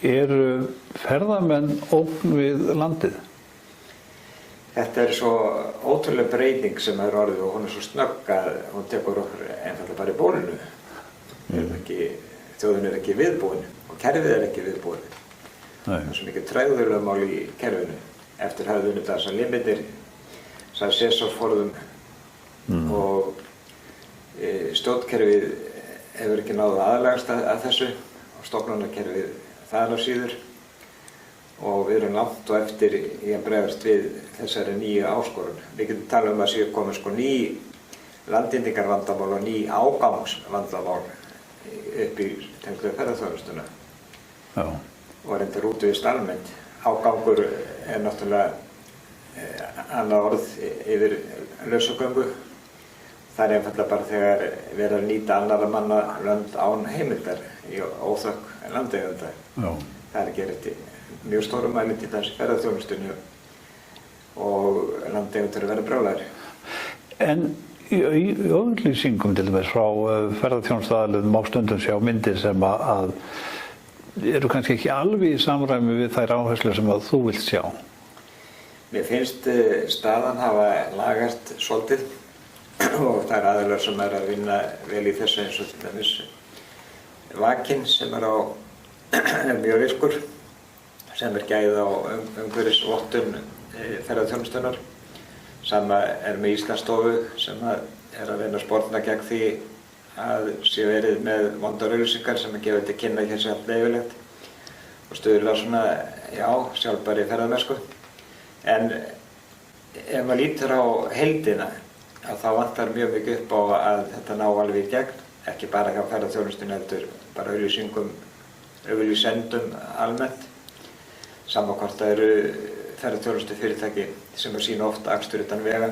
Eru ferðamenn ógn við landið? Þetta svo ótrúlega breyting sem orðið og hún svo snögg að hún tekur okkur einfallega bara í bólinu. Þjóðin ekki viðbúin og kerfið ekki viðbúin. Það svo mikið tregðurlögmál í kerfinu. Eftir hafði unnið þessar limitir, þessar Sesarforðum og stjórnkerfið hefur ekki náð aðlagast að þessu og stofnanakerfið þar á síður. Og við erum langt og eftir í að bregðast við þessari nýju áskorun. Við getum talað að séu komið ný landnýtingarvandamál og ný ágangsvandamál upp í tengdu ferðaþjónustuna. Og reyndar útvist almennt. Ágangur náttúrulega annað orð yfir lausagöngu. Það einfallega bara þegar verið að nýta annarra manna lönd án heimildar í óþökk landeigenda. Það ekki rétt mjög stórum mæli til þessi ferðaþjónustunni og landeigendur verða brjálæðir. En í auglýsingum til dæmis frá ferðaþjónustuaðilum má stundum sjá myndir sem að eru kannski ekki alveg í samræmi við þær áherslur sem að þú vilt sjá. Mér finnst staðan hafa lagast svolítið og það aðilar sem að vinna vel í þessu eins og til dæmis Vakinn sem á mjög virkur sem gæð á umhverfisvottun ferðaþjónustunnar. Sama með Íslandsstofu sem að reyna að sporna gegn því að sé verið með vondar auglýsingar sem gefa til kynna hér sé allt leyfilegt og stuðla svona, sjálfbærri ferðamennsku. En ef maður lítur á heildina að þá vantar mjög mikið upp á að þetta ná alveg í gegn, ekki bara hjá ferðaþjónustunni heldur bara auglýsendum almennt. Sama hvort það eru ferðaþjónustufyrirtæki sem sýna oft akstur utan vega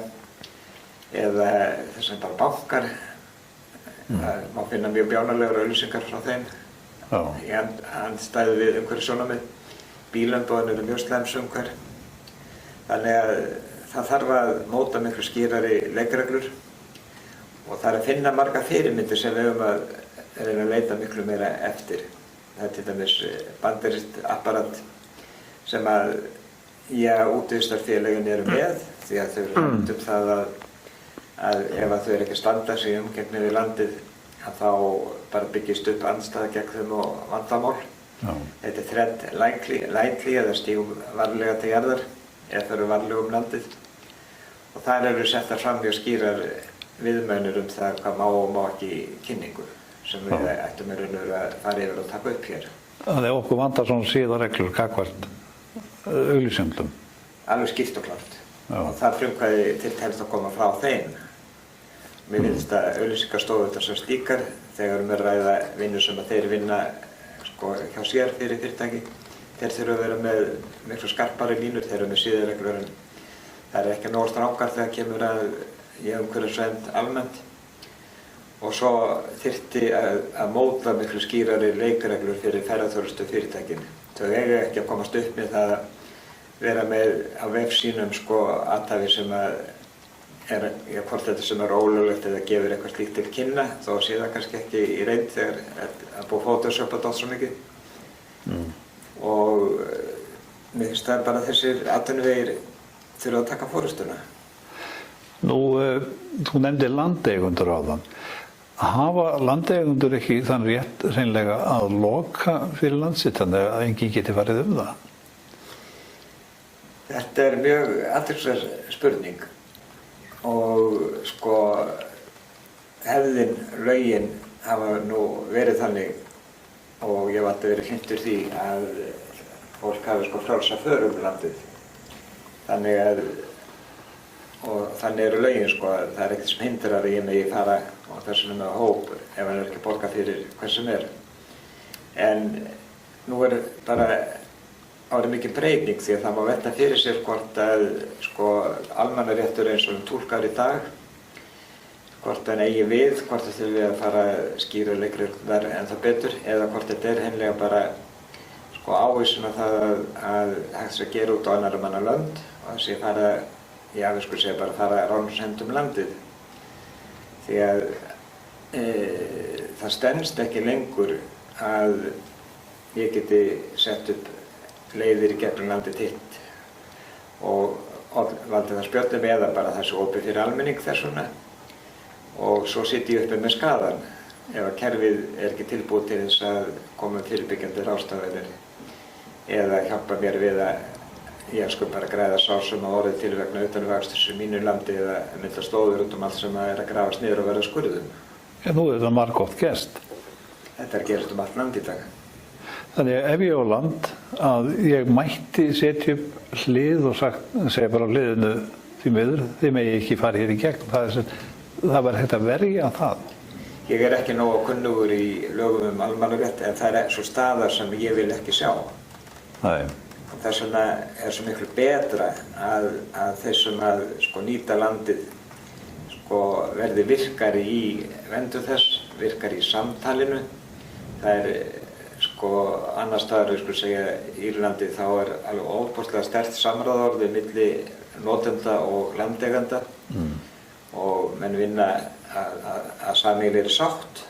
eða þessum bara bankar. Það má finna mjög bjánalegar auglýsingar frá þeim í andstæðu við umhverfissjónarmið. Bílumboðin eru mjög slæms umhverf. Þannig að það þarf að móta miklu skýrari leikreglur og það að finna marga fyrirmyndir sem við höfum að reyna að leita miklu meira eftir. Það til dæmis bandarískt apparat sem að útvistarfélögin eru með því að þau eru það að ef þau eru ekki að standa sig í umgengni við landið að þá bara byggist upp andstæða gegn þeim og vandamál. Þetta threat lightly eða stígum varlega til jarðar eða þau eru varlega landið og þar eru settar fram mjög skýrar viðmælir það hvað má og má ekki í kynningu sem við ættum í raun og veru að fara yfir og taka upp hér. Þannig að okkur vantar svona siðareglur gagnvart auglýsendum. Alveg skýrt og klárt. Og það frumkvæði til helst að koma frá þeim. Mér finnst að auglýsingarstofur sem slíkar þegar að ræða vinnu sem að þeir vinna hjá sér fyrir fyrirtæki. Þeir þurfa að vera með miklu skarpari línur, þeir eru með siðareglur en það ekki nógu strangar þegar kemur að umhverfisvernd almennt. Og svo þyrfti að móta miklu skýrari leikreglur fyrir ferðaþjónustufyrirtækin. Þau eiga ekki að komast upp með það að vera með á vefsínum athæfi sem hvort þetta sem ólöglegt eða gefur eitthvað slíkt til kynna, þó sé það kannski ekki í reynd þegar að búið Photoshop að svo mikið. Og mér finnst það bara þessir atvinnuvegir þurfa að taka forystuna. Nú, þú nefndir landeigendur áðan. Hafa landeigendur ekki þann rétt hreinlega að loka fyrir landsitt þannig að enginn geti farið það? Þetta mjög athyglisverð spurning og hefðin, lögin hafa nú verið þannig og ég hef alltaf verið hlynntur því að fólk hafi frjálsa för landið. Þannig eru lögin það ekkert sem hindrar að ég megi fara og þess vegna með hóp ef hann ekki borga fyrir hvern sem En nú bara árið mikil breyting því að það má velta fyrir sér hvort að almannaréttur eins og túlkar í dag hvort hann eigi við, hvort það þurfi að fara að skýra leikreglurnar en það betur eða hvort þetta hreinlega bara ávísun á það að hægt sé að gera út á annarra manna lönd og það sé fara, við skulum segja bara fara ránshendum landið því að það stenst ekki lengur að ég geti sett upp leiðir í gegnum landið þitt og valdið það spjöllum eða bara það sé opið fyrir almenning þess vegna og svo sitt ég uppi með skaðan ef að kerfið er ekki tilbúið til þess að koma fyrirbyggjandi ráðstafanir eða hjálpa mér við að ég sko bara græða sár sem að orðið til vegna utanvegaksturs í mínu landi eða mynda stóður út allt sem að er að grafast niður og verða skurðum. Ja, nú er þetta margótt gerst. Þetta gerst allt land í dag. Þannig ef ég á land að ég mætti setja upp hlið og segja bara á hliðinu því miður, þið megi ekki fara hér í gegn. Það var hægt að verja það. Ég er ekki nógu kunnugur í lögum almannarétt en það er svo staðar sem ég vil ekki sjá. Nei. Þess vegna er svo miklu betra að þeir sem að nýta landið verði virkari í verndun þess, virkari í samtalinu. Það er annars staðar, við skulum segja, í Írlandi þá er alveg ofboðslega sterkt samráðsorð milli notenda og landeiganda og menn vinna að sameiginlegri sátt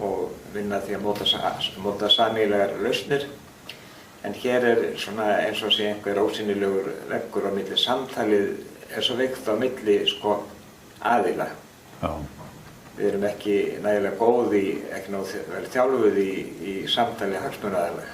og vinna því að móta sameiginlegar lausnir. En hér er svona eins og sé einhver ósýnilegur veggur á milli samtalið er svo veikt á milli aðila. Já. Við erum ekki nægilega góð ekki nógu vel þjálfuð í samtali hagsmunaaðila.